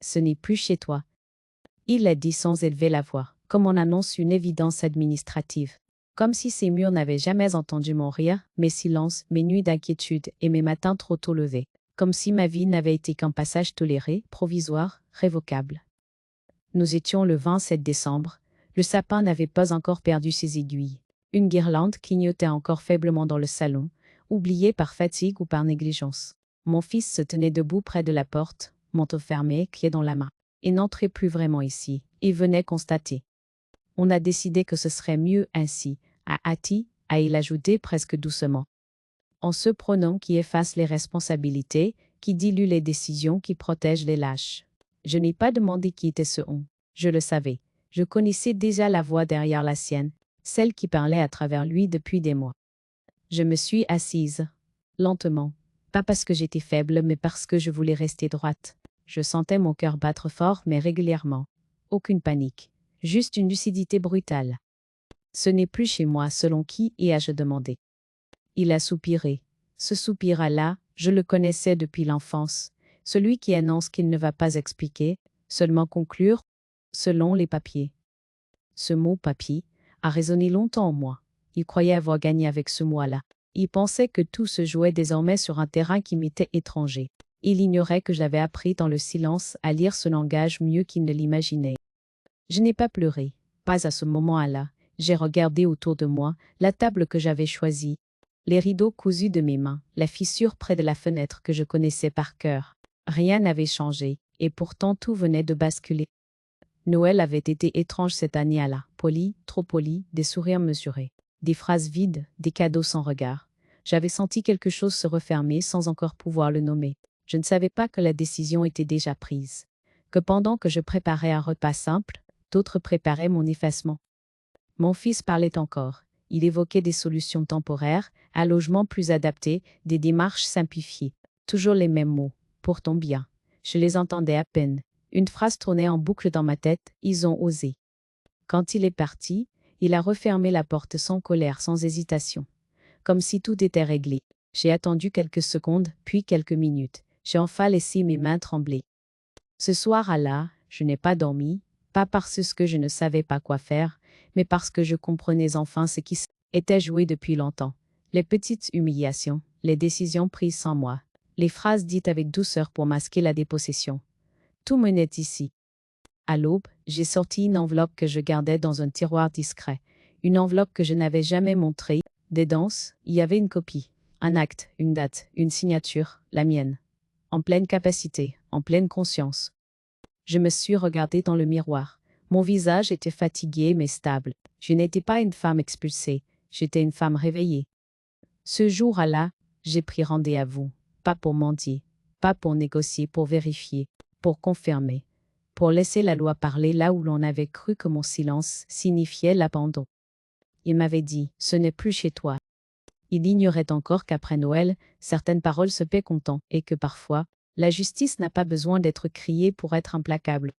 Ce n'est plus chez toi. Il l'a dit sans élever la voix, comme on annonce une évidence administrative. Comme si ces murs n'avaient jamais entendu mon rire, mes silences, mes nuits d'inquiétude et mes matins trop tôt levés. Comme si ma vie n'avait été qu'un passage toléré, provisoire, révocable. Nous étions le 27 décembre. Le sapin n'avait pas encore perdu ses aiguilles. Une guirlande clignotait encore faiblement dans le salon, oubliée par fatigue ou par négligence. Mon fils se tenait debout près de la porte, manteau fermé, clé dans la main. Il n'entrait plus vraiment ici, il venait constater. On a décidé que ce serait mieux ainsi, a-il ajouté presque doucement. En ce pronom qui efface les responsabilités, qui dilue les décisions, qui protège les lâches. Je n'ai pas demandé qui était ce on. Je le savais. Je connaissais déjà la voix derrière la sienne, celle qui parlait à travers lui depuis des mois. Je me suis assise, lentement, pas parce que j'étais faible, mais parce que je voulais rester droite. Je sentais mon cœur battre fort, mais régulièrement. Aucune panique, juste une lucidité brutale. Ce n'est plus chez moi, selon qui ai-je demandé. Il a soupiré. Ce soupir-là, je le connaissais depuis l'enfance, celui qui annonce qu'il ne va pas expliquer, seulement conclure, selon les papiers. Ce mot papier a résonné longtemps en moi. Il croyait avoir gagné avec ce mot-là. Il pensait que tout se jouait désormais sur un terrain qui m'était étranger. Il ignorait que j'avais appris dans le silence à lire ce langage mieux qu'il ne l'imaginait. Je n'ai pas pleuré, pas à ce moment-là. J'ai regardé autour de moi, la table que j'avais choisie, les rideaux cousus de mes mains, la fissure près de la fenêtre que je connaissais par cœur. Rien n'avait changé, et pourtant tout venait de basculer. Noël avait été étrange cette année-là, poli, trop poli, des sourires mesurés, des phrases vides, des cadeaux sans regard. J'avais senti quelque chose se refermer sans encore pouvoir le nommer. Je ne savais pas que la décision était déjà prise, que pendant que je préparais un repas simple, d'autres préparaient mon effacement. Mon fils parlait encore. Il évoquait des solutions temporaires, un logement plus adapté, des démarches simplifiées. Toujours les mêmes mots. Pour ton bien. Je les entendais à peine. Une phrase tournait en boucle dans ma tête. Ils ont osé. Quand il est parti, il a refermé la porte sans colère, sans hésitation. Comme si tout était réglé. J'ai attendu quelques secondes, puis quelques minutes. J'ai enfin laissé mes mains trembler. Ce soir-là, je n'ai pas dormi, pas parce que je ne savais pas quoi faire, mais parce que je comprenais enfin ce qui était joué depuis longtemps. Les petites humiliations, les décisions prises sans moi, les phrases dites avec douceur pour masquer la dépossession. Tout menait ici. À l'aube, j'ai sorti une enveloppe que je gardais dans un tiroir discret, une enveloppe que je n'avais jamais montrée. Dedans, il y avait une copie, un acte, une date, une signature, la mienne. En pleine capacité, en pleine conscience. Je me suis regardée dans le miroir. Mon visage était fatigué mais stable. Je n'étais pas une femme expulsée, j'étais une femme réveillée. Ce jour-là, j'ai pris rendez-vous, pas pour mentir, pas pour négocier, pour vérifier, pour confirmer, pour laisser la loi parler là où l'on avait cru que mon silence signifiait l'abandon. Il m'avait dit, ce n'est plus chez toi. Il ignorait encore qu'après Noël, certaines paroles se paient comptant et que parfois, la justice n'a pas besoin d'être criée pour être implacable.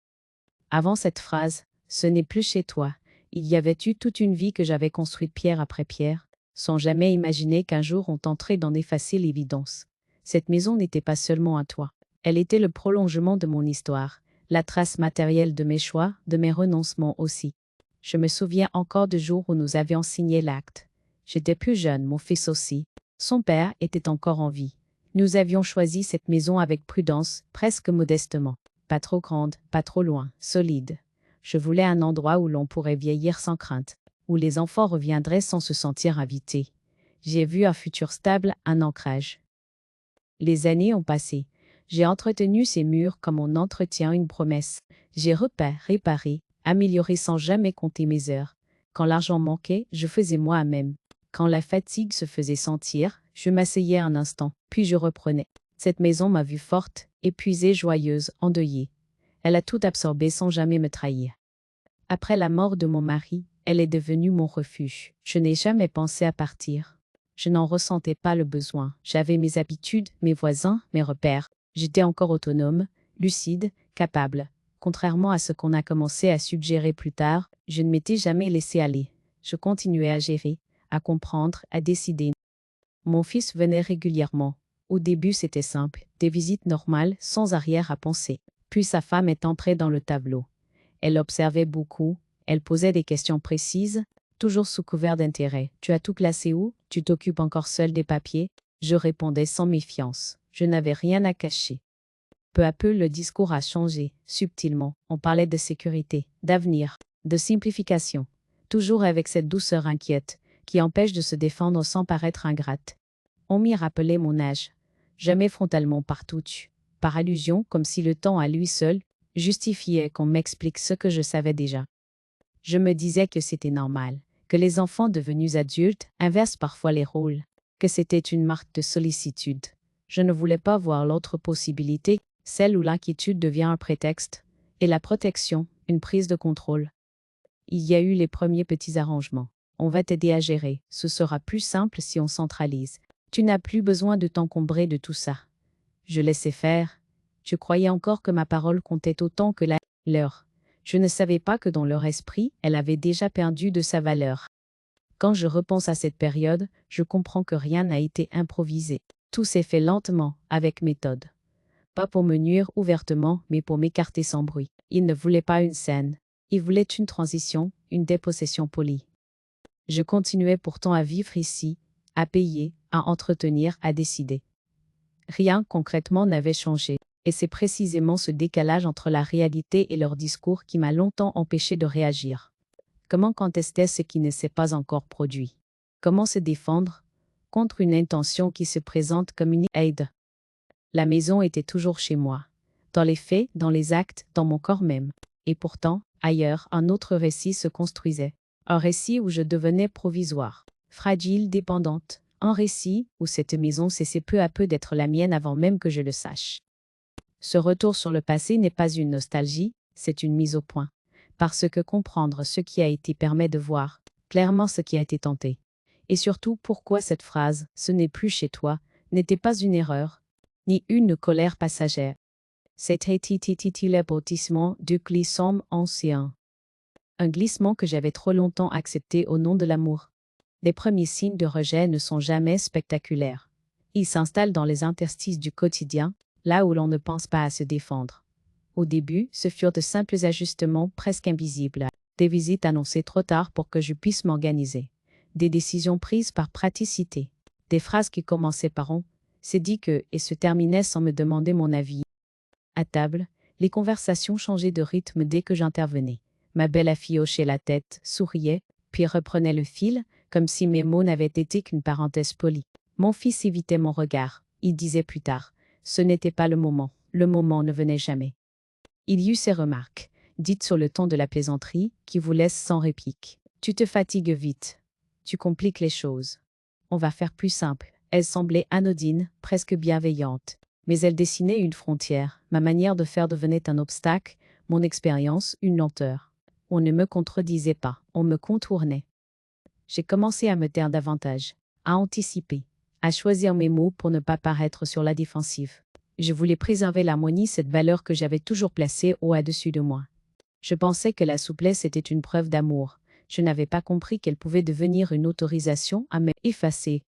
Avant cette phrase, ce n'est plus chez toi, il y avait eu toute une vie que j'avais construite pierre après pierre, sans jamais imaginer qu'un jour on tenterait d'en effacer l'évidence. Cette maison n'était pas seulement un toit, elle était le prolongement de mon histoire, la trace matérielle de mes choix, de mes renoncements aussi. Je me souviens encore du jour où nous avions signé l'acte. J'étais plus jeune, mon fils aussi. Son père était encore en vie. Nous avions choisi cette maison avec prudence, presque modestement. Pas trop grande, pas trop loin, solide. Je voulais un endroit où l'on pourrait vieillir sans crainte, où les enfants reviendraient sans se sentir invités. J'ai vu un futur stable, un ancrage. Les années ont passé. J'ai entretenu ces murs comme on entretient une promesse. J'ai repeint, réparé, amélioré sans jamais compter mes heures. Quand l'argent manquait, je faisais moi-même. Quand la fatigue se faisait sentir, je m'asseyais un instant, puis je reprenais. Cette maison m'a vue forte, épuisée, joyeuse, endeuillée. Elle a tout absorbé sans jamais me trahir. Après la mort de mon mari, elle est devenue mon refuge. Je n'ai jamais pensé à partir. Je n'en ressentais pas le besoin. J'avais mes habitudes, mes voisins, mes repères. J'étais encore autonome, lucide, capable. Contrairement à ce qu'on a commencé à suggérer plus tard, je ne m'étais jamais laissé aller. Je continuais à gérer, à comprendre, à décider. Mon fils venait régulièrement. Au début, c'était simple, des visites normales, sans arrière à penser. Puis sa femme est entrée dans le tableau. Elle observait beaucoup, elle posait des questions précises, toujours sous couvert d'intérêt. Tu as tout classé où? Tu t'occupes encore seul des papiers? Je répondais sans méfiance. Je n'avais rien à cacher. Peu à peu, le discours a changé, subtilement. On parlait de sécurité, d'avenir, de simplification. Toujours avec cette douceur inquiète, qui empêche de se défendre sans paraître ingrate. On m'y rappelait mon âge. Jamais frontalement partout, par allusion, comme si le temps à lui seul justifiait qu'on m'explique ce que je savais déjà. Je me disais que c'était normal, que les enfants devenus adultes inversent parfois les rôles, que c'était une marque de sollicitude. Je ne voulais pas voir l'autre possibilité, celle où l'inquiétude devient un prétexte, et la protection, une prise de contrôle. Il y a eu les premiers petits arrangements. On va t'aider à gérer, ce sera plus simple si on centralise. Tu n'as plus besoin de t'encombrer de tout ça. Je laissais faire. Je croyais encore que ma parole comptait autant que la leur. Je ne savais pas que dans leur esprit, elle avait déjà perdu de sa valeur. Quand je repense à cette période, je comprends que rien n'a été improvisé. Tout s'est fait lentement, avec méthode. Pas pour me nuire ouvertement, mais pour m'écarter sans bruit. Il ne voulait pas une scène. Il voulait une transition, une dépossession polie. Je continuais pourtant à vivre ici, à payer, à entretenir, à décider. Rien concrètement n'avait changé. Et c'est précisément ce décalage entre la réalité et leur discours qui m'a longtemps empêché de réagir. Comment contester ce qui ne s'est pas encore produit? Comment se défendre contre une intention qui se présente comme une aide? La maison était toujours chez moi. Dans les faits, dans les actes, dans mon corps même. Et pourtant, ailleurs, un autre récit se construisait. Un récit où je devenais provisoire, fragile, dépendante. Un récit où cette maison cessait peu à peu d'être la mienne avant même que je le sache. Ce retour sur le passé n'est pas une nostalgie, c'est une mise au point. Parce que comprendre ce qui a été permet de voir clairement ce qui a été tenté. Et surtout pourquoi cette phrase « ce n'est plus chez toi » n'était pas une erreur, ni une colère passagère. C'était l'aboutissement du glissement ancien. Un glissement que j'avais trop longtemps accepté au nom de l'amour. Les premiers signes de rejet ne sont jamais spectaculaires. Ils s'installent dans les interstices du quotidien, là où l'on ne pense pas à se défendre. Au début, ce furent de simples ajustements presque invisibles, des visites annoncées trop tard pour que je puisse m'organiser, des décisions prises par praticité, des phrases qui commençaient par « on s'est dit que » et se terminaient sans me demander mon avis. À table, les conversations changeaient de rythme dès que j'intervenais. Ma belle-fille hochait la tête, souriait, puis reprenait le fil, comme si mes mots n'avaient été qu'une parenthèse polie. Mon fils évitait mon regard. Il disait plus tard « ce n'était pas le moment ne venait jamais ». Il y eut ces remarques, dites sur le ton de la plaisanterie, qui vous laissent sans réplique. « Tu te fatigues vite. Tu compliques les choses. On va faire plus simple ». Elles semblaient anodines, presque bienveillantes. Mais elles dessinaient une frontière. Ma manière de faire devenait un obstacle, mon expérience une lenteur. On ne me contredisait pas, on me contournait. J'ai commencé à me taire davantage, à anticiper, à choisir mes mots pour ne pas paraître sur la défensive. Je voulais préserver l'harmonie, cette valeur que j'avais toujours placée au-dessus de moi. Je pensais que la souplesse était une preuve d'amour. Je n'avais pas compris qu'elle pouvait devenir une autorisation à m'effacer.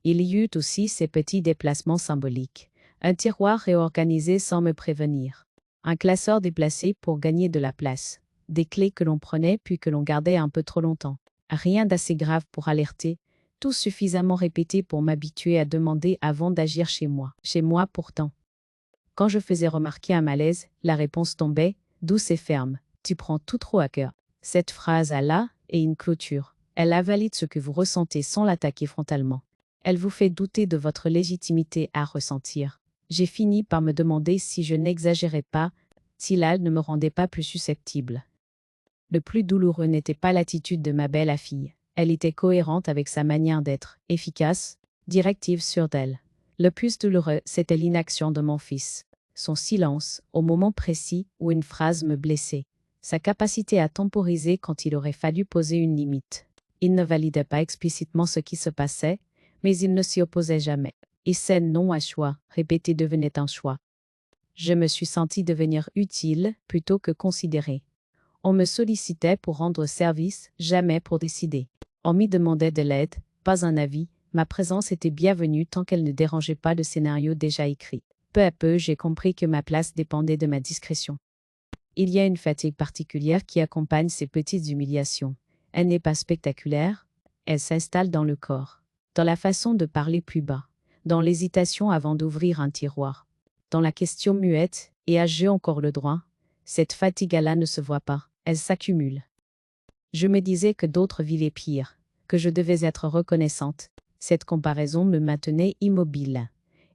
Il y eut aussi ces petits déplacements symboliques. Un tiroir réorganisé sans me prévenir. Un classeur déplacé pour gagner de la place. Des clés que l'on prenait puis que l'on gardait un peu trop longtemps. Rien d'assez grave pour alerter, tout suffisamment répété pour m'habituer à demander avant d'agir chez moi. Chez moi pourtant. Quand je faisais remarquer un malaise, la réponse tombait, douce et ferme. Tu prends tout trop à cœur. Cette phrase a là et une clôture. Elle invalide ce que vous ressentez sans l'attaquer frontalement. Elle vous fait douter de votre légitimité à ressentir. J'ai fini par me demander si je n'exagérais pas, si là ne me rendait pas plus susceptible. Le plus douloureux n'était pas l'attitude de ma belle-fille. Elle était cohérente avec sa manière d'être, efficace, directive sur elle. Le plus douloureux, c'était l'inaction de mon fils. Son silence, au moment précis où une phrase me blessait. Sa capacité à temporiser quand il aurait fallu poser une limite. Il ne validait pas explicitement ce qui se passait, mais il ne s'y opposait jamais. Et ces non à choix, répétés devenaient un choix. Je me suis sentie devenir utile plutôt que considérée. On me sollicitait pour rendre service, jamais pour décider. On m'y demandait de l'aide, pas un avis. Ma présence était bienvenue tant qu'elle ne dérangeait pas le scénario déjà écrit. Peu à peu, j'ai compris que ma place dépendait de ma discrétion. Il y a une fatigue particulière qui accompagne ces petites humiliations. Elle n'est pas spectaculaire, elle s'installe dans le corps, dans la façon de parler plus bas, dans l'hésitation avant d'ouvrir un tiroir, dans la question muette « et ai-je encore le droit ?» Cette fatigue-là ne se voit pas, elle s'accumule. Je me disais que d'autres vivaient pire, que je devais être reconnaissante. Cette comparaison me maintenait immobile.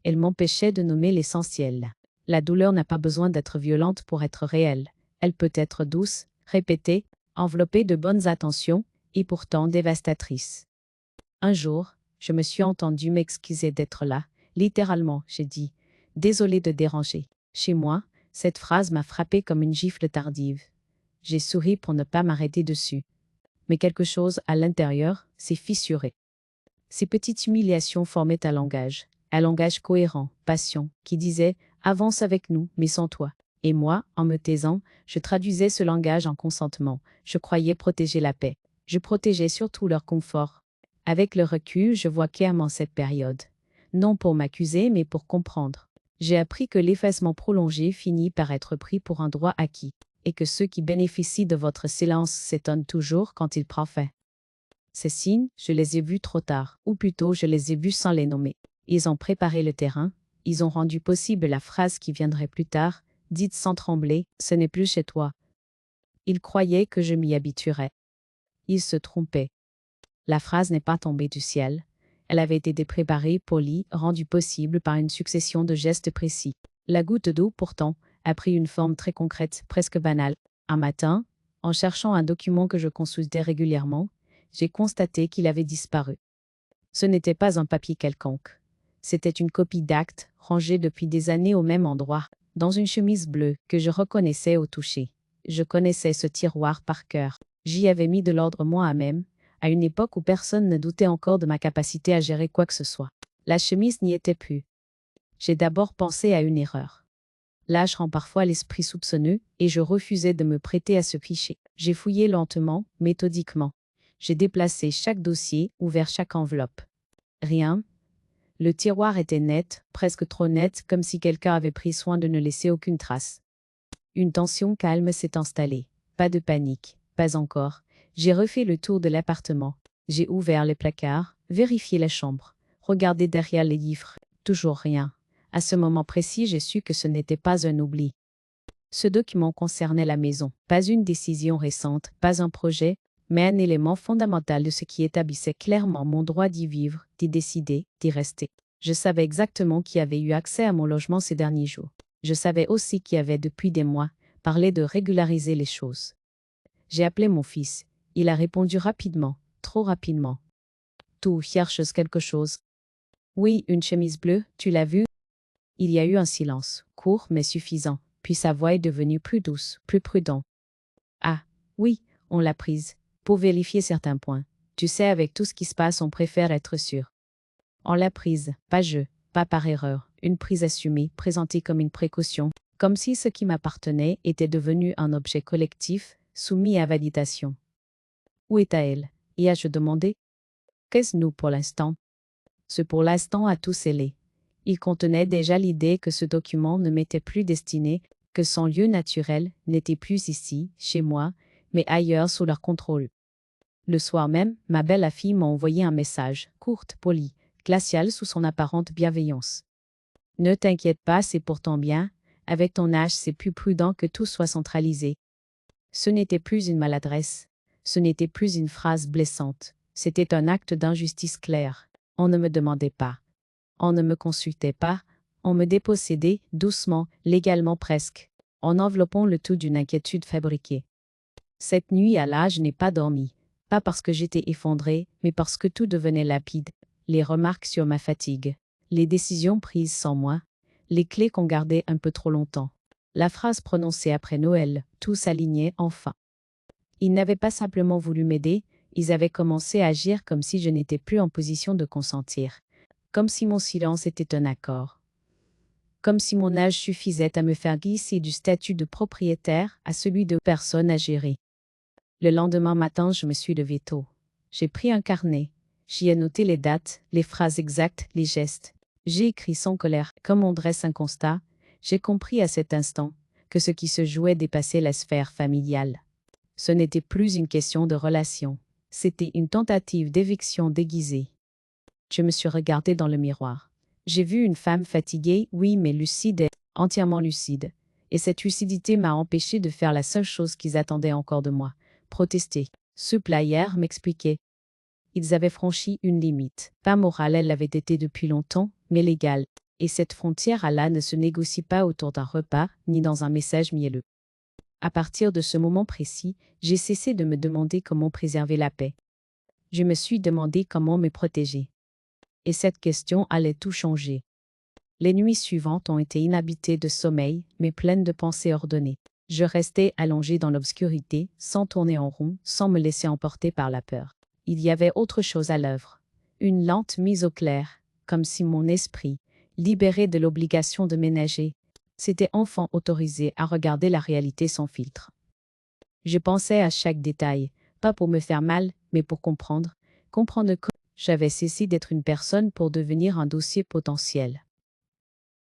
Elle m'empêchait de nommer l'essentiel. La douleur n'a pas besoin d'être violente pour être réelle. Elle peut être douce, répétée, enveloppée de bonnes attentions, et pourtant dévastatrice. Un jour, je me suis entendue m'excuser d'être là. Littéralement, j'ai dit « Désolée de déranger ». Chez moi, cette phrase m'a frappée comme une gifle tardive. J'ai souri pour ne pas m'arrêter dessus. Mais quelque chose à l'intérieur s'est fissuré. Ces petites humiliations formaient un langage cohérent, patient, qui disait « avance avec nous, mais sans toi ». Et moi, en me taisant, je traduisais ce langage en consentement. Je croyais protéger la paix. Je protégeais surtout leur confort. Avec le recul, je vois clairement cette période. Non pour m'accuser, mais pour comprendre. J'ai appris que l'effacement prolongé finit par être pris pour un droit acquis, et que ceux qui bénéficient de votre silence s'étonnent toujours quand il prend fin. Ces signes, je les ai vus trop tard, ou plutôt je les ai vus sans les nommer. Ils ont préparé le terrain, ils ont rendu possible la phrase qui viendrait plus tard, dite sans trembler, « ce n'est plus chez toi ». Ils croyaient que je m'y habituerais. Ils se trompaient. La phrase n'est pas tombée du ciel. Elle avait été préparée, polie, rendue possible par une succession de gestes précis. La goutte d'eau, pourtant, a pris une forme très concrète, presque banale. Un matin, en cherchant un document que je consultais régulièrement, j'ai constaté qu'il avait disparu. Ce n'était pas un papier quelconque. C'était une copie d'acte, rangée depuis des années au même endroit, dans une chemise bleue que je reconnaissais au toucher. Je connaissais ce tiroir par cœur. J'y avais mis de l'ordre moi-même, à une époque où personne ne doutait encore de ma capacité à gérer quoi que ce soit. La chemise n'y était plus. J'ai d'abord pensé à une erreur. L'âge rend parfois l'esprit soupçonneux, et je refusais de me prêter à ce cliché. J'ai fouillé lentement, méthodiquement. J'ai déplacé chaque dossier, ouvert chaque enveloppe. Rien. Le tiroir était net, presque trop net, comme si quelqu'un avait pris soin de ne laisser aucune trace. Une tension calme s'est installée. Pas de panique, pas encore. J'ai refait le tour de l'appartement. J'ai ouvert les placards, vérifié la chambre, regardé derrière les livres. Toujours rien. À ce moment précis, j'ai su que ce n'était pas un oubli. Ce document concernait la maison. Pas une décision récente, pas un projet, mais un élément fondamental de ce qui établissait clairement mon droit d'y vivre, d'y décider, d'y rester. Je savais exactement qui avait eu accès à mon logement ces derniers jours. Je savais aussi qui avait depuis des mois parlé de régulariser les choses. J'ai appelé mon fils. Il a répondu rapidement, trop rapidement. « Tu cherches quelque chose ?»« Oui, une chemise bleue, tu l'as vue ?» Il y a eu un silence, court mais suffisant, puis sa voix est devenue plus douce, plus prudente. « Ah, oui, on l'a prise, pour vérifier certains points. Tu sais, avec tout ce qui se passe, on préfère être sûr. » On l'a prise, pas je, pas par erreur, une prise assumée, présentée comme une précaution, comme si ce qui m'appartenait était devenu un objet collectif, soumis à validation. Où est-elle ? Et ai-je demandé ? Qu'est-ce nous pour l'instant ? Ce pour l'instant a tout scellé. Il contenait déjà l'idée que ce document ne m'était plus destiné, que son lieu naturel n'était plus ici, chez moi, mais ailleurs sous leur contrôle. Le soir même, ma belle fille m'a envoyé un message, courte, poli, glacial sous son apparente bienveillance. « Ne t'inquiète pas, c'est pourtant bien. Avec ton âge, c'est plus prudent que tout soit centralisé. » Ce n'était plus une maladresse. Ce n'était plus une phrase blessante. C'était un acte d'injustice clair. On ne me demandait pas. On ne me consultait pas. On me dépossédait, doucement, légalement presque, en enveloppant le tout d'une inquiétude fabriquée. Cette nuit, je n'ai pas dormi. Pas parce que j'étais effondrée, mais parce que tout devenait lapide. Les remarques sur ma fatigue. Les décisions prises sans moi. Les clés qu'on gardait un peu trop longtemps. La phrase prononcée après Noël, tout s'alignait enfin. Ils n'avaient pas simplement voulu m'aider, ils avaient commencé à agir comme si je n'étais plus en position de consentir. Comme si mon silence était un accord. Comme si mon âge suffisait à me faire glisser du statut de propriétaire à celui de personne à gérer. Le lendemain matin, je me suis levée tôt. J'ai pris un carnet. J'y ai noté les dates, les phrases exactes, les gestes. J'ai écrit sans colère. Comme on dresse un constat, j'ai compris à cet instant que ce qui se jouait dépassait la sphère familiale. Ce n'était plus une question de relation. C'était une tentative d'éviction déguisée. Je me suis regardée dans le miroir. J'ai vu une femme fatiguée, oui, mais lucide, entièrement lucide. Et cette lucidité m'a empêché de faire la seule chose qu'ils attendaient encore de moi, protester. Ce player m'expliquait. Ils avaient franchi une limite. Pas morale, elle l'avait été depuis longtemps, mais légale. Et cette frontière-là ne se négocie pas autour d'un repas, ni dans un message mielleux. À partir de ce moment précis, j'ai cessé de me demander comment préserver la paix. Je me suis demandé comment me protéger. Et cette question allait tout changer. Les nuits suivantes ont été inhabitées de sommeil, mais pleines de pensées ordonnées. Je restais allongé dans l'obscurité, sans tourner en rond, sans me laisser emporter par la peur. Il y avait autre chose à l'œuvre. Une lente mise au clair, comme si mon esprit, libéré de l'obligation de ménager, s'était enfin autorisé à regarder la réalité sans filtre. Je pensais à chaque détail, pas pour me faire mal, mais pour comprendre que j'avais cessé d'être une personne pour devenir un dossier potentiel.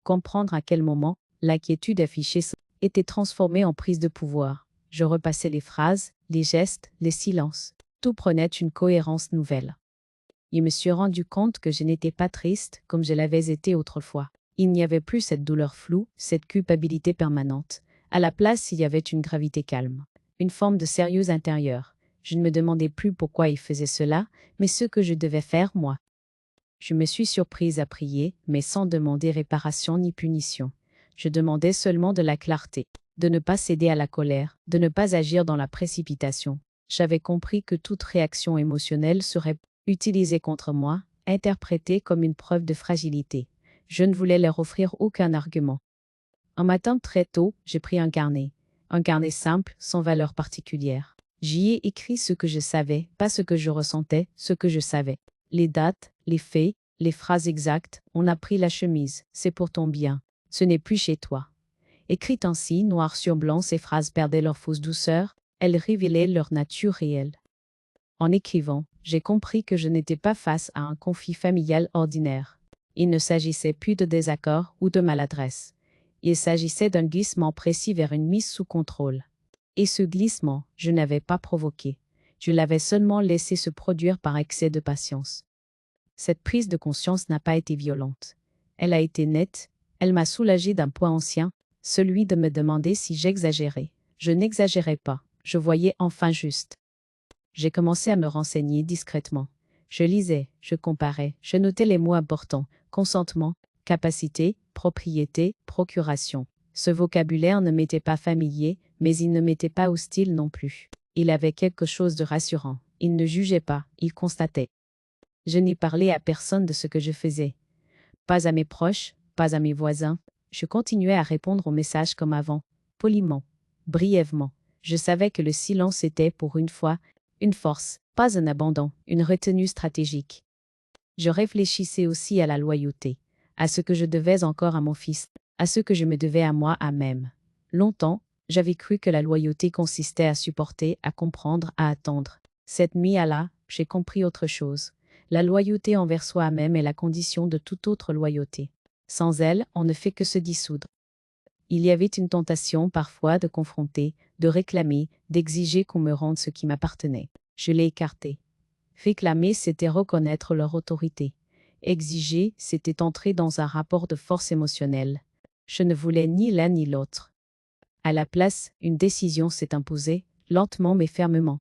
Comprendre à quel moment l'inquiétude affichée était transformée en prise de pouvoir. Je repassais les phrases, les gestes, les silences. Tout prenait une cohérence nouvelle. Je me suis rendu compte que je n'étais pas triste comme je l'avais été autrefois. Il n'y avait plus cette douleur floue, cette culpabilité permanente. À la place, il y avait une gravité calme, une forme de sérieux intérieur. Je ne me demandais plus pourquoi il faisait cela, mais ce que je devais faire moi. Je me suis surprise à prier, mais sans demander réparation ni punition. Je demandais seulement de la clarté, de ne pas céder à la colère, de ne pas agir dans la précipitation. J'avais compris que toute réaction émotionnelle serait utilisée contre moi, interprétée comme une preuve de fragilité. Je ne voulais leur offrir aucun argument. Un matin très tôt, j'ai pris un carnet simple, sans valeur particulière. J'y ai écrit ce que je savais, pas ce que je ressentais, ce que je savais. Les dates, les faits, les phrases exactes, on a pris la chemise, c'est pour ton bien, ce n'est plus chez toi. Écrites ainsi, noir sur blanc, ces phrases perdaient leur fausse douceur, elles révélaient leur nature réelle. En écrivant, j'ai compris que je n'étais pas face à un conflit familial ordinaire. Il ne s'agissait plus de désaccord ou de maladresse. Il s'agissait d'un glissement précis vers une mise sous contrôle. Et ce glissement, je n'avais pas provoqué. Je l'avais seulement laissé se produire par excès de patience. Cette prise de conscience n'a pas été violente. Elle a été nette, elle m'a soulagé d'un poids ancien, celui de me demander si j'exagérais. Je n'exagérais pas, je voyais enfin juste. J'ai commencé à me renseigner discrètement. Je lisais, je comparais, je notais les mots importants, consentement, capacité, propriété, procuration. Ce vocabulaire ne m'était pas familier, mais il ne m'était pas hostile non plus. Il avait quelque chose de rassurant. Il ne jugeait pas, il constatait. Je n'y parlais à personne de ce que je faisais. Pas à mes proches, pas à mes voisins. Je continuais à répondre aux messages comme avant, poliment, brièvement. Je savais que le silence était, pour une fois, une force, pas un abandon, une retenue stratégique. Je réfléchissais aussi à la loyauté, à ce que je devais encore à mon fils, à ce que je me devais à moi à même. Longtemps, j'avais cru que la loyauté consistait à supporter, à comprendre, à attendre. Cette nuit-là, j'ai compris autre chose. La loyauté envers soi-même est la condition de toute autre loyauté. Sans elle, on ne fait que se dissoudre. Il y avait une tentation parfois de confronter, de réclamer, d'exiger qu'on me rende ce qui m'appartenait. Je l'ai écarté. Réclamer, c'était reconnaître leur autorité. Exiger, c'était entrer dans un rapport de force émotionnelle. Je ne voulais ni l'un ni l'autre. À la place, une décision s'est imposée, lentement mais fermement.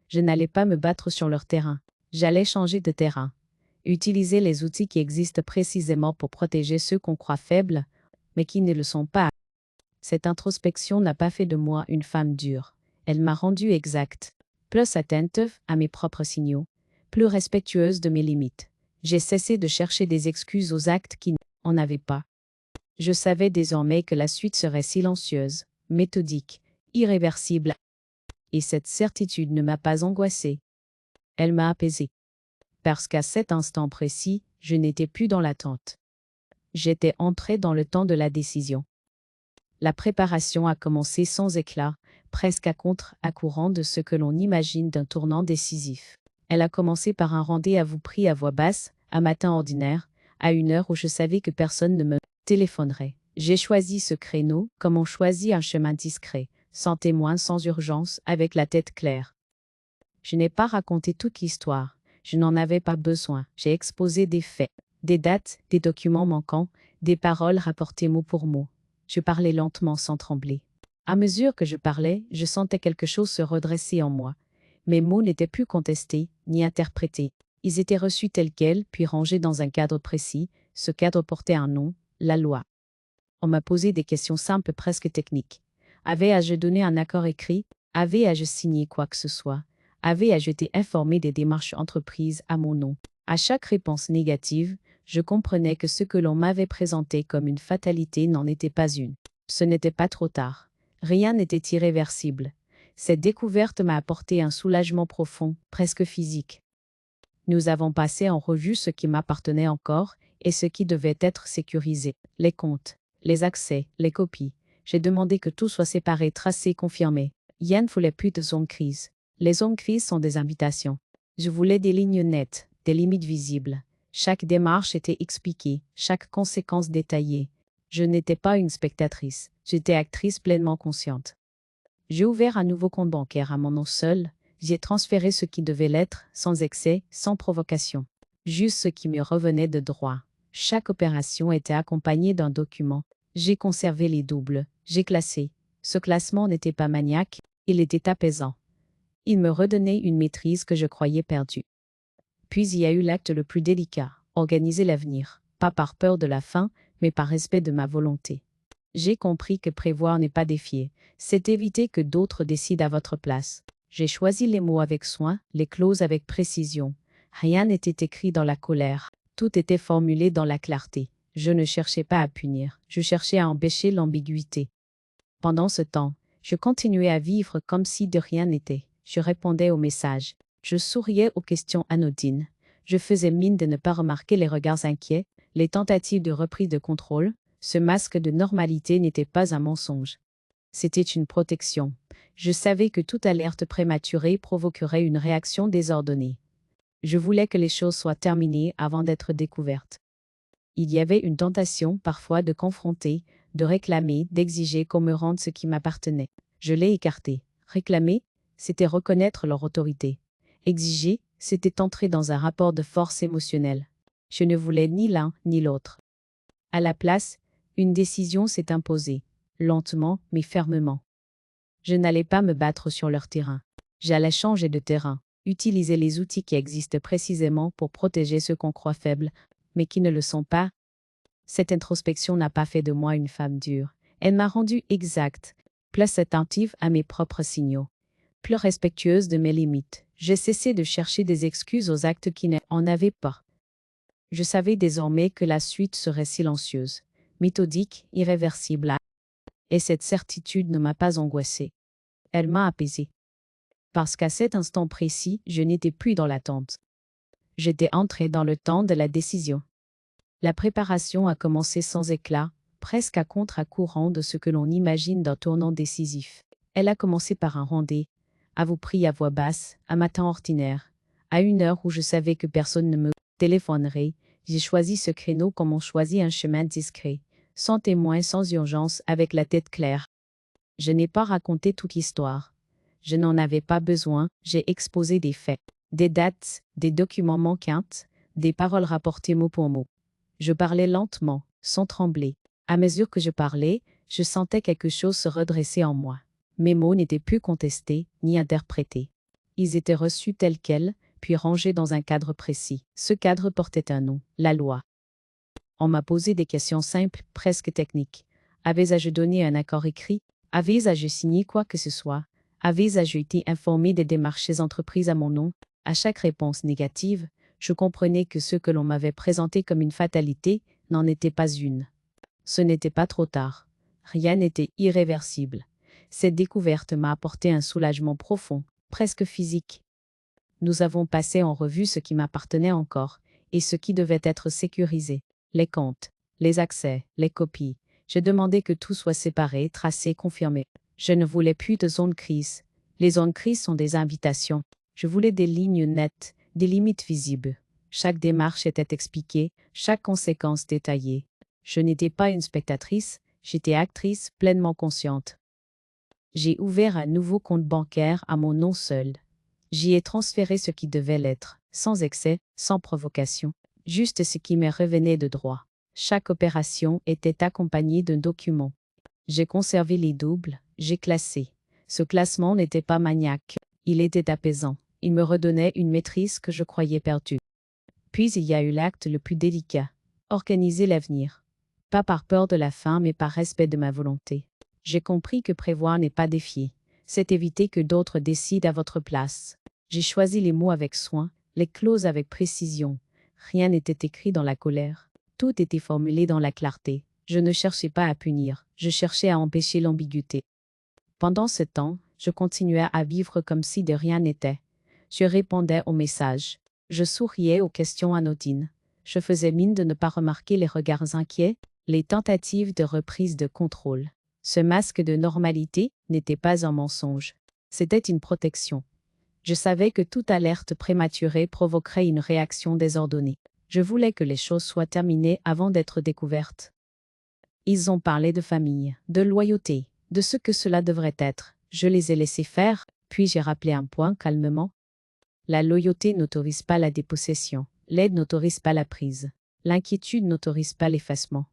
Je n'allais pas me battre sur leur terrain. J'allais changer de terrain. Utiliser les outils qui existent précisément pour protéger ceux qu'on croit faibles, mais qui ne le sont pas. Cette introspection n'a pas fait de moi une femme dure. Elle m'a rendue exacte, plus attentive à mes propres signaux, plus respectueuse de mes limites. J'ai cessé de chercher des excuses aux actes qui n'en avaient pas. Je savais désormais que la suite serait silencieuse, méthodique, irréversible. Et cette certitude ne m'a pas angoissée. Elle m'a apaisée. Parce qu'à cet instant précis, je n'étais plus dans l'attente. J'étais entré dans le temps de la décision. La préparation a commencé sans éclat, presque à contre-courant de ce que l'on imagine d'un tournant décisif. Elle a commencé par un rendez-vous pris à voix basse, un matin ordinaire, à une heure où je savais que personne ne me téléphonerait. J'ai choisi ce créneau comme on choisit un chemin discret, sans témoin, sans urgence, avec la tête claire. Je n'ai pas raconté toute l'histoire. Je n'en avais pas besoin. J'ai exposé des faits, des dates, des documents manquants, des paroles rapportées mot pour mot. Je parlais lentement sans trembler. À mesure que je parlais, je sentais quelque chose se redresser en moi. Mes mots n'étaient plus contestés, ni interprétés. Ils étaient reçus tels quels, puis rangés dans un cadre précis. Ce cadre portait un nom, la loi. On m'a posé des questions simples, presque techniques. Avais-je donné un accord écrit? Avais-je signé quoi que ce soit? Avais-je été informé des démarches entreprises à mon nom? À chaque réponse négative, je comprenais que ce que l'on m'avait présenté comme une fatalité n'en était pas une. Ce n'était pas trop tard. Rien n'était irréversible. Cette découverte m'a apporté un soulagement profond, presque physique. Nous avons passé en revue ce qui m'appartenait encore et ce qui devait être sécurisé. Les comptes, les accès, les copies. J'ai demandé que tout soit séparé, tracé, confirmé. Yann ne voulait plus de zones grises. Les zones grises sont des invitations. Je voulais des lignes nettes, des limites visibles. Chaque démarche était expliquée, chaque conséquence détaillée. Je n'étais pas une spectatrice, j'étais actrice pleinement consciente. J'ai ouvert un nouveau compte bancaire à mon nom seul. J'ai transféré ce qui devait l'être, sans excès, sans provocation. Juste ce qui me revenait de droit. Chaque opération était accompagnée d'un document. J'ai conservé les doubles. J'ai classé. Ce classement n'était pas maniaque, il était apaisant. Il me redonnait une maîtrise que je croyais perdue. Puis il y a eu l'acte le plus délicat, organiser l'avenir. Pas par peur de la fin, mais par respect de ma volonté. J'ai compris que prévoir n'est pas défier, c'est éviter que d'autres décident à votre place. J'ai choisi les mots avec soin, les clauses avec précision. Rien n'était écrit dans la colère, tout était formulé dans la clarté. Je ne cherchais pas à punir, je cherchais à empêcher l'ambiguïté. Pendant ce temps, je continuais à vivre comme si de rien n'était. Je répondais aux messages, je souriais aux questions anodines. Je faisais mine de ne pas remarquer les regards inquiets, les tentatives de reprise de contrôle. Ce masque de normalité n'était pas un mensonge. C'était une protection. Je savais que toute alerte prématurée provoquerait une réaction désordonnée. Je voulais que les choses soient terminées avant d'être découvertes. Il y avait une tentation parfois de confronter, de réclamer, d'exiger qu'on me rende ce qui m'appartenait. Je l'ai écarté. Réclamer, c'était reconnaître leur autorité. Exiger, c'était entrer dans un rapport de force émotionnelle. Je ne voulais ni l'un ni l'autre. À la place, une décision s'est imposée, lentement mais fermement. Je n'allais pas me battre sur leur terrain. J'allais changer de terrain, utiliser les outils qui existent précisément pour protéger ceux qu'on croit faibles, mais qui ne le sont pas. Cette introspection n'a pas fait de moi une femme dure. Elle m'a rendue exacte, plus attentive à mes propres signaux, plus respectueuse de mes limites. J'ai cessé de chercher des excuses aux actes qui n'en avaient pas. Je savais désormais que la suite serait silencieuse, méthodique, irréversible. Et cette certitude ne m'a pas angoissée. Elle m'a apaisée. Parce qu'à cet instant précis, je n'étais plus dans l'attente. J'étais entrée dans le temps de la décision. La préparation a commencé sans éclat, presque à contre-courant de ce que l'on imagine d'un tournant décisif. Elle a commencé par un rendez, à vous prier à voix basse, un matin ordinaire, à une heure où je savais que personne ne me téléphonerait. J'ai choisi ce créneau comme on choisit un chemin discret, sans témoin, sans urgence, avec la tête claire. Je n'ai pas raconté toute l'histoire. Je n'en avais pas besoin, j'ai exposé des faits, des dates, des documents manquants, des paroles rapportées mot pour mot. Je parlais lentement, sans trembler. À mesure que je parlais, je sentais quelque chose se redresser en moi. Mes mots n'étaient plus contestés, ni interprétés. Ils étaient reçus tels quels, puis rangés dans un cadre précis. Ce cadre portait un nom, la loi. On m'a posé des questions simples, presque techniques. Avais-je donné un accord écrit? Avais-je signé quoi que ce soit? Avais-je été informé des démarches entreprises à mon nom? À chaque réponse négative, je comprenais que ce que l'on m'avait présenté comme une fatalité n'en était pas une. Ce n'était pas trop tard. Rien n'était irréversible. Cette découverte m'a apporté un soulagement profond, presque physique. Nous avons passé en revue ce qui m'appartenait encore, et ce qui devait être sécurisé. Les comptes, les accès, les copies. Je demandais que tout soit séparé, tracé, confirmé. Je ne voulais plus de zones grises. Les zones grises sont des invitations. Je voulais des lignes nettes, des limites visibles. Chaque démarche était expliquée, chaque conséquence détaillée. Je n'étais pas une spectatrice, j'étais actrice pleinement consciente. J'ai ouvert un nouveau compte bancaire à mon nom seul. J'y ai transféré ce qui devait l'être, sans excès, sans provocation, juste ce qui me revenait de droit. Chaque opération était accompagnée d'un document. J'ai conservé les doubles, j'ai classé. Ce classement n'était pas maniaque, il était apaisant. Il me redonnait une maîtrise que je croyais perdue. Puis il y a eu l'acte le plus délicat. Organiser l'avenir. Pas par peur de la fin, mais par respect de ma volonté. J'ai compris que prévoir n'est pas défier. C'est éviter que d'autres décident à votre place. J'ai choisi les mots avec soin, les clauses avec précision. Rien n'était écrit dans la colère. Tout était formulé dans la clarté. Je ne cherchais pas à punir, je cherchais à empêcher l'ambiguïté. Pendant ce temps, je continuais à vivre comme si de rien n'était. Je répondais aux messages. Je souriais aux questions anodines. Je faisais mine de ne pas remarquer les regards inquiets, les tentatives de reprise de contrôle. Ce masque de normalité n'était pas un mensonge. C'était une protection. Je savais que toute alerte prématurée provoquerait une réaction désordonnée. Je voulais que les choses soient terminées avant d'être découvertes. Ils ont parlé de famille, de loyauté, de ce que cela devrait être. Je les ai laissés faire, puis j'ai rappelé un point calmement. La loyauté n'autorise pas la dépossession, l'aide n'autorise pas la prise, l'inquiétude n'autorise pas l'effacement.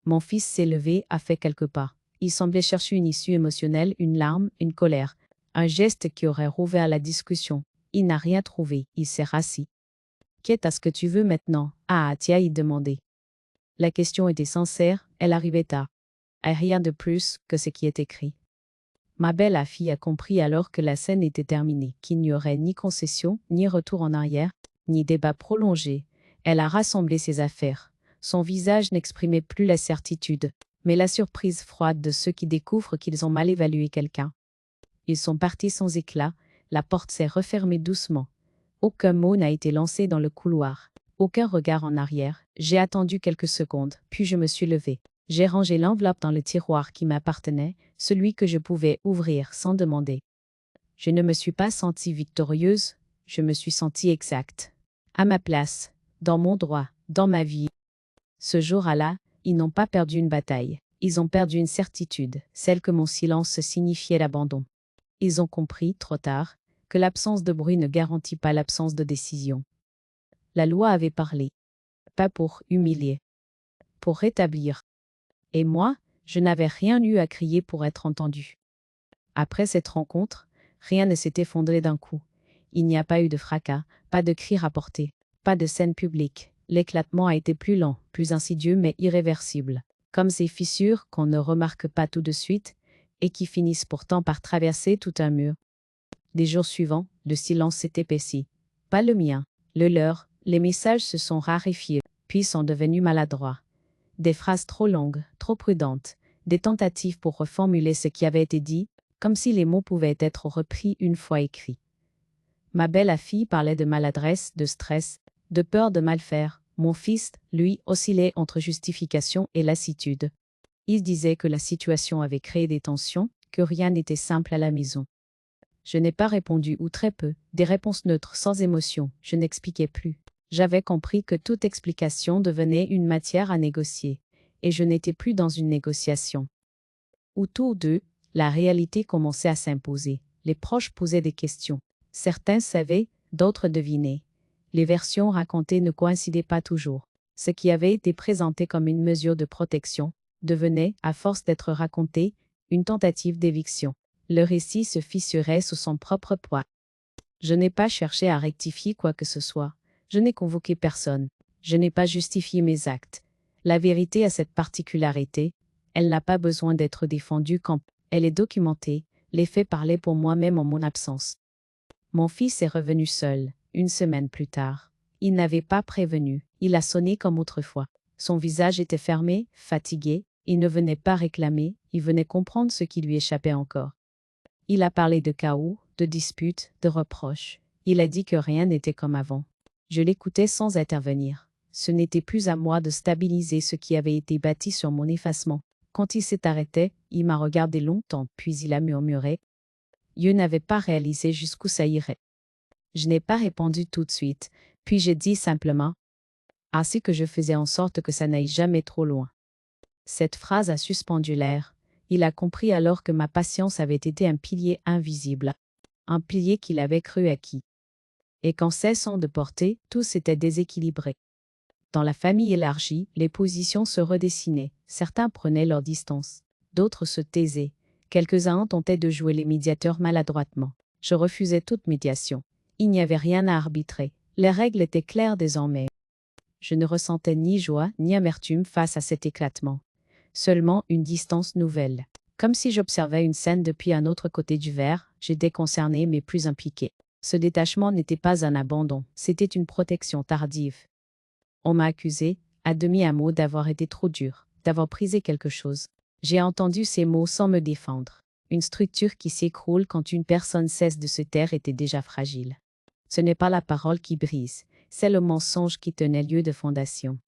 Mon fils s'est levé, a fait quelques pas. Il semblait chercher une issue émotionnelle, une larme, une colère, un geste qui aurait rouvert la discussion. Il n'a rien trouvé, il s'est rassis. Qu'est-ce que tu veux maintenant? Ah, tiens, il demandait. La question était sincère, elle arrivait à rien de plus que ce qui est écrit. Ma belle fille a compris alors que la scène était terminée, qu'il n'y aurait ni concession, ni retour en arrière, ni débat prolongé. Elle a rassemblé ses affaires. Son visage n'exprimait plus la certitude, mais la surprise froide de ceux qui découvrent qu'ils ont mal évalué quelqu'un. Ils sont partis sans éclat, la porte s'est refermée doucement. Aucun mot n'a été lancé dans le couloir. Aucun regard en arrière. J'ai attendu quelques secondes, puis je me suis levée. J'ai rangé l'enveloppe dans le tiroir qui m'appartenait, celui que je pouvais ouvrir sans demander. Je ne me suis pas sentie victorieuse, je me suis sentie exacte. À ma place, dans mon droit, dans ma vie. Ce jour-là, ils n'ont pas perdu une bataille. Ils ont perdu une certitude, celle que mon silence signifiait l'abandon. Ils ont compris, trop tard, que l'absence de bruit ne garantit pas l'absence de décision. La loi avait parlé. Pas pour humilier. Pour rétablir. Et moi, je n'avais rien eu à crier pour être entendu. Après cette rencontre, rien ne s'est effondré d'un coup. Il n'y a pas eu de fracas, pas de cris rapportés, pas de scène publique. L'éclatement a été plus lent, plus insidieux mais irréversible. Comme ces fissures qu'on ne remarque pas tout de suite et qui finissent pourtant par traverser tout un mur. Les jours suivants, le silence s'est épaissi. Pas le mien, le leur, les messages se sont raréfiés, puis sont devenus maladroits. Des phrases trop longues, trop prudentes, des tentatives pour reformuler ce qui avait été dit, comme si les mots pouvaient être repris une fois écrits. Ma belle fille parlait de maladresse, de stress, de peur de mal faire. Mon fils, lui, oscillait entre justification et lassitude. Il disait que la situation avait créé des tensions, que rien n'était simple à la maison. Je n'ai pas répondu ou très peu, des réponses neutres sans émotion, je n'expliquais plus. J'avais compris que toute explication devenait une matière à négocier, et je n'étais plus dans une négociation. Autour d'eux, la réalité commençait à s'imposer. Les proches posaient des questions. Certains savaient, d'autres devinaient. Les versions racontées ne coïncidaient pas toujours. Ce qui avait été présenté comme une mesure de protection devenait, à force d'être raconté, une tentative d'éviction. Le récit se fissurait sous son propre poids. Je n'ai pas cherché à rectifier quoi que ce soit. Je n'ai convoqué personne. Je n'ai pas justifié mes actes. La vérité a cette particularité. Elle n'a pas besoin d'être défendue quand elle est documentée. Les faits parlaient pour moi-même en mon absence. Mon fils est revenu seul, une semaine plus tard. Il n'avait pas prévenu. Il a sonné comme autrefois. Son visage était fermé, fatigué. Il ne venait pas réclamer, il venait comprendre ce qui lui échappait encore. Il a parlé de chaos, de disputes, de reproches. Il a dit que rien n'était comme avant. Je l'écoutais sans intervenir. Ce n'était plus à moi de stabiliser ce qui avait été bâti sur mon effacement. Quand il s'est arrêté, il m'a regardé longtemps, puis il a murmuré. Je n'avais pas réalisé jusqu'où ça irait. Je n'ai pas répondu tout de suite, Puis j'ai dit simplement, ainsi que je faisais en sorte que ça n'aille jamais trop loin. Cette phrase a suspendu l'air. Il a compris alors que ma patience avait été un pilier invisible, un pilier qu'il avait cru acquis. Et qu'en cessant de porter, tout s'était déséquilibré. Dans la famille élargie, les positions se redessinaient. Certains prenaient leur distance, d'autres se taisaient. Quelques-uns tentaient de jouer les médiateurs maladroitement. Je refusais toute médiation. Il n'y avait rien à arbitrer. Les règles étaient claires désormais. Je ne ressentais ni joie ni amertume face à cet éclatement. Seulement une distance nouvelle. Comme si j'observais une scène depuis un autre côté du verre, j'étais concerné mais plus impliqué. Ce détachement n'était pas un abandon, c'était une protection tardive. On m'a accusé, à demi-mot, d'avoir été trop dur, d'avoir prisé quelque chose. J'ai entendu ces mots sans me défendre. Une structure qui s'écroule quand une personne cesse de se taire était déjà fragile. Ce n'est pas la parole qui brise, c'est le mensonge qui tenait lieu de fondation.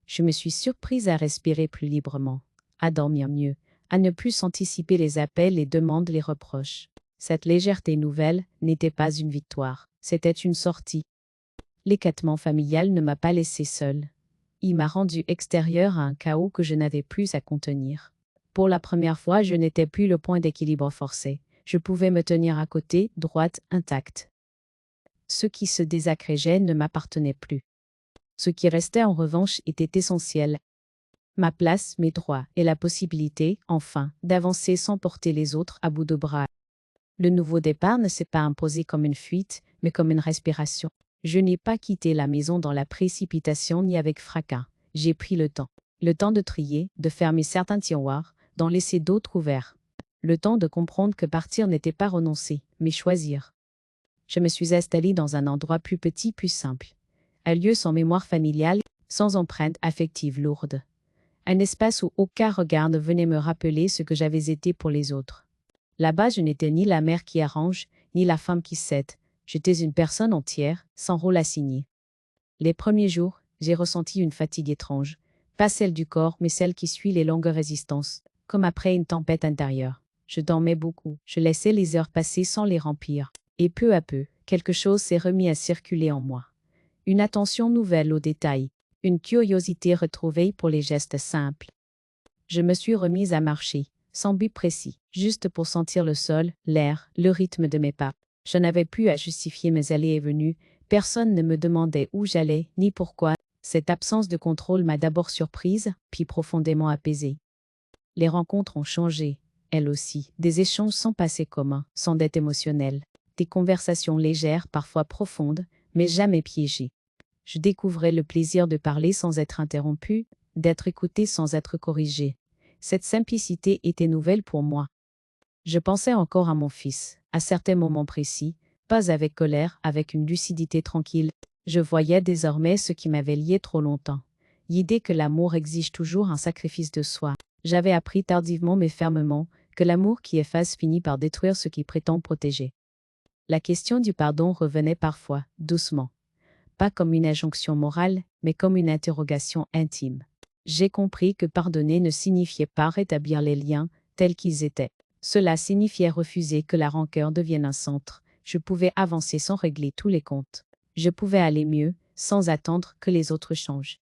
Je me suis surprise à respirer plus librement, à dormir mieux, à ne plus anticiper les appels, les demandes, les reproches. Cette légèreté nouvelle n'était pas une victoire, c'était une sortie. L'éclatement familial ne m'a pas laissé seule. Il m'a rendu extérieur à un chaos que je n'avais plus à contenir. Pour la première fois, je n'étais plus le point d'équilibre forcé. Je pouvais me tenir à côté, droite, intacte. Ce qui se désagrégeait ne m'appartenait plus. Ce qui restait en revanche était essentiel. Ma place, mes droits et la possibilité, enfin, d'avancer sans porter les autres à bout de bras. Le nouveau départ ne s'est pas imposé comme une fuite, mais comme une respiration. Je n'ai pas quitté la maison dans la précipitation ni avec fracas. J'ai pris le temps. Le temps de trier, de fermer certains tiroirs, d'en laisser d'autres ouverts. Le temps de comprendre que partir n'était pas renoncer, mais choisir. Je me suis installée dans un endroit plus petit, plus simple. Un lieu sans mémoire familiale, sans empreinte affective lourde. Un espace où aucun regard ne venait me rappeler ce que j'avais été pour les autres. Là-bas, je n'étais ni la mère qui arrange, ni la femme qui cède. J'étais une personne entière, sans rôle assigné. Les premiers jours, j'ai ressenti une fatigue étrange. Pas celle du corps, mais celle qui suit les longues résistances, comme après une tempête intérieure. Je dormais beaucoup, je laissais les heures passer sans les remplir. Et peu à peu, quelque chose s'est remis à circuler en moi. Une attention nouvelle aux détails, une curiosité retrouvée pour les gestes simples. Je me suis remise à marcher, sans but précis, juste pour sentir le sol, l'air, le rythme de mes pas. Je n'avais plus à justifier mes allées et venues, personne ne me demandait où j'allais, ni pourquoi. Cette absence de contrôle m'a d'abord surprise, puis profondément apaisée. Les rencontres ont changé, elles aussi, des échanges sans passé commun, sans dette émotionnelle, des conversations légères, parfois profondes, mais jamais piégées. Je découvrais le plaisir de parler sans être interrompu, d'être écouté sans être corrigé. Cette simplicité était nouvelle pour moi. Je pensais encore à mon fils, à certains moments précis, pas avec colère, avec une lucidité tranquille. Je voyais désormais ce qui m'avait lié trop longtemps. L'idée que l'amour exige toujours un sacrifice de soi. J'avais appris tardivement mais fermement que l'amour qui efface finit par détruire ce qui prétend protéger. La question du pardon revenait parfois, doucement. Pas comme une injonction morale, mais comme une interrogation intime. J'ai compris que pardonner ne signifiait pas rétablir les liens tels qu'ils étaient. Cela signifiait refuser que la rancœur devienne un centre. Je pouvais avancer sans régler tous les comptes. Je pouvais aller mieux, sans attendre que les autres changent.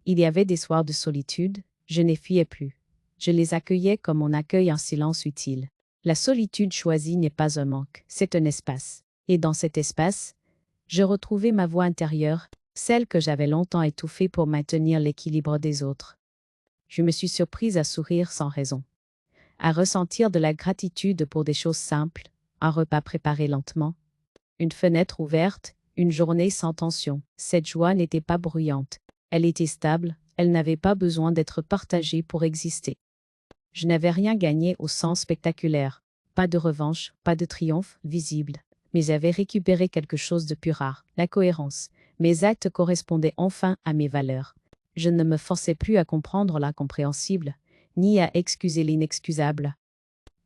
Il y avait des soirs de solitude, je n'y fuyais plus. Je les accueillais comme on accueille un silence utile. La solitude choisie n'est pas un manque, c'est un espace. Et dans cet espace, je retrouvais ma voix intérieure, celle que j'avais longtemps étouffée pour maintenir l'équilibre des autres. Je me suis surprise à sourire sans raison, à ressentir de la gratitude pour des choses simples, un repas préparé lentement, une fenêtre ouverte, une journée sans tension. Cette joie n'était pas bruyante, elle était stable, elle n'avait pas besoin d'être partagée pour exister. Je n'avais rien gagné au sens spectaculaire, pas de revanche, pas de triomphe visible. Mais j'avais récupéré quelque chose de plus rare, la cohérence. Mes actes correspondaient enfin à mes valeurs. Je ne me forçais plus à comprendre l'incompréhensible, ni à excuser l'inexcusable.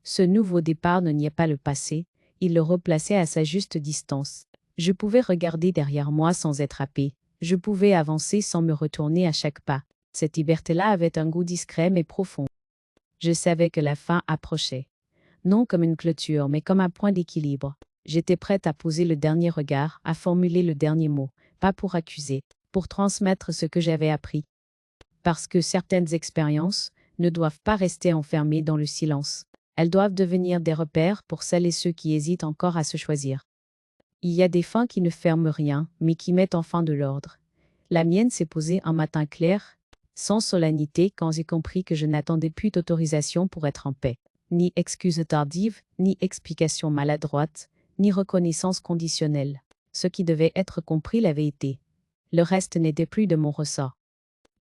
Ce nouveau départ ne niait pas le passé, il le replaçait à sa juste distance. Je pouvais regarder derrière moi sans être happé, je pouvais avancer sans me retourner à chaque pas. Cette liberté-là avait un goût discret mais profond. Je savais que la fin approchait. Non comme une clôture, mais comme un point d'équilibre. J'étais prête à poser le dernier regard, à formuler le dernier mot, pas pour accuser, pour transmettre ce que j'avais appris. Parce que certaines expériences ne doivent pas rester enfermées dans le silence. Elles doivent devenir des repères pour celles et ceux qui hésitent encore à se choisir. Il y a des fins qui ne ferment rien, mais qui mettent enfin de l'ordre. La mienne s'est posée un matin clair, sans solennité, quand j'ai compris que je n'attendais plus d'autorisation pour être en paix. Ni excuse tardive, ni explication maladroite, ni reconnaissance conditionnelle. Ce qui devait être compris l'avait été. Le reste n'était plus de mon ressort.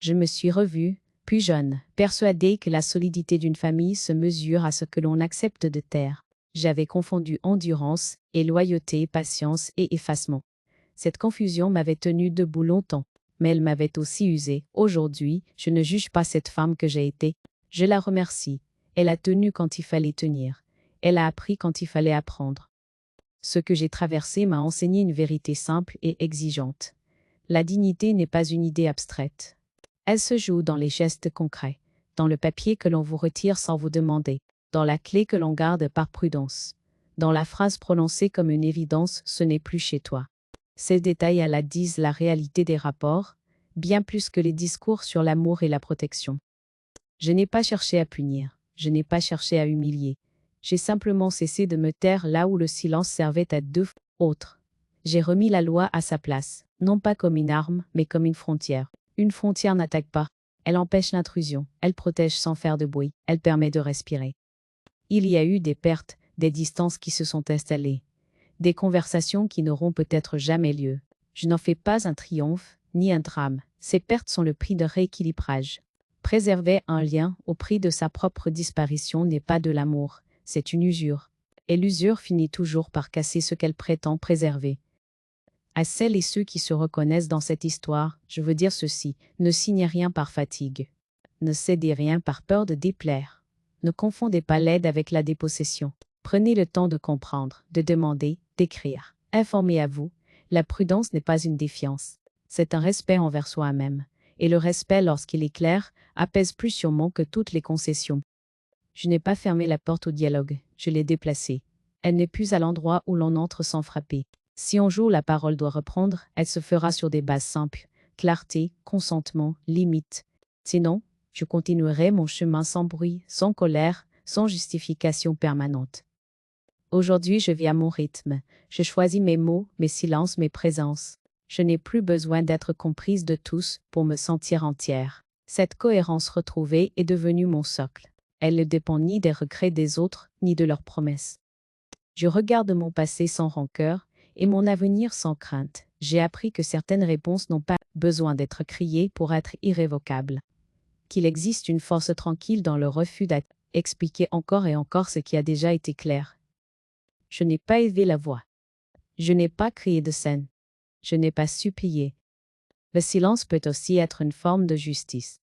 Je me suis revue, plus jeune, persuadée que la solidité d'une famille se mesure à ce que l'on accepte de taire. J'avais confondu endurance et loyauté, patience et effacement. Cette confusion m'avait tenue debout longtemps, mais elle m'avait aussi usée. Aujourd'hui, je ne juge pas cette femme que j'ai été. Je la remercie. Elle a tenu quand il fallait tenir. Elle a appris quand il fallait apprendre. Ce que j'ai traversé m'a enseigné une vérité simple et exigeante. La dignité n'est pas une idée abstraite. Elle se joue dans les gestes concrets, dans le papier que l'on vous retire sans vous demander, dans la clé que l'on garde par prudence, dans la phrase prononcée comme une évidence « ce n'est plus chez toi ». Ces détails à la disent la réalité des rapports, bien plus que les discours sur l'amour et la protection. Je n'ai pas cherché à punir, je n'ai pas cherché à humilier. J'ai simplement cessé de me taire là où le silence servait à deux autres. J'ai remis la loi à sa place, non pas comme une arme, mais comme une frontière. Une frontière n'attaque pas, elle empêche l'intrusion, elle protège sans faire de bruit, elle permet de respirer. Il y a eu des pertes, des distances qui se sont installées, des conversations qui n'auront peut-être jamais lieu. Je n'en fais pas un triomphe, ni un drame. Ces pertes sont le prix de rééquilibrage. Préserver un lien au prix de sa propre disparition n'est pas de l'amour, c'est une usure. Et l'usure finit toujours par casser ce qu'elle prétend préserver. À celles et ceux qui se reconnaissent dans cette histoire, je veux dire ceci, ne signez rien par fatigue. Ne cédez rien par peur de déplaire. Ne confondez pas l'aide avec la dépossession. Prenez le temps de comprendre, de demander, d'écrire. Informez à vous, la prudence n'est pas une défiance. C'est un respect envers soi-même. Et le respect, lorsqu'il est clair, apaise plus sûrement que toutes les concessions. Je n'ai pas fermé la porte au dialogue, je l'ai déplacée. Elle n'est plus à l'endroit où l'on entre sans frapper. Si un jour la parole doit reprendre, elle se fera sur des bases simples, clarté, consentement, limite. Sinon, je continuerai mon chemin sans bruit, sans colère, sans justification permanente. Aujourd'hui, je vis à mon rythme. Je choisis mes mots, mes silences, mes présences. Je n'ai plus besoin d'être comprise de tous pour me sentir entière. Cette cohérence retrouvée est devenue mon socle. Elle ne dépend ni des regrets des autres, ni de leurs promesses. Je regarde mon passé sans rancœur et mon avenir sans crainte. J'ai appris que certaines réponses n'ont pas besoin d'être criées pour être irrévocables. Qu'il existe une force tranquille dans le refus d'expliquer encore et encore ce qui a déjà été clair. Je n'ai pas élevé la voix. Je n'ai pas crié de scène. Je n'ai pas supplié. Le silence peut aussi être une forme de justice.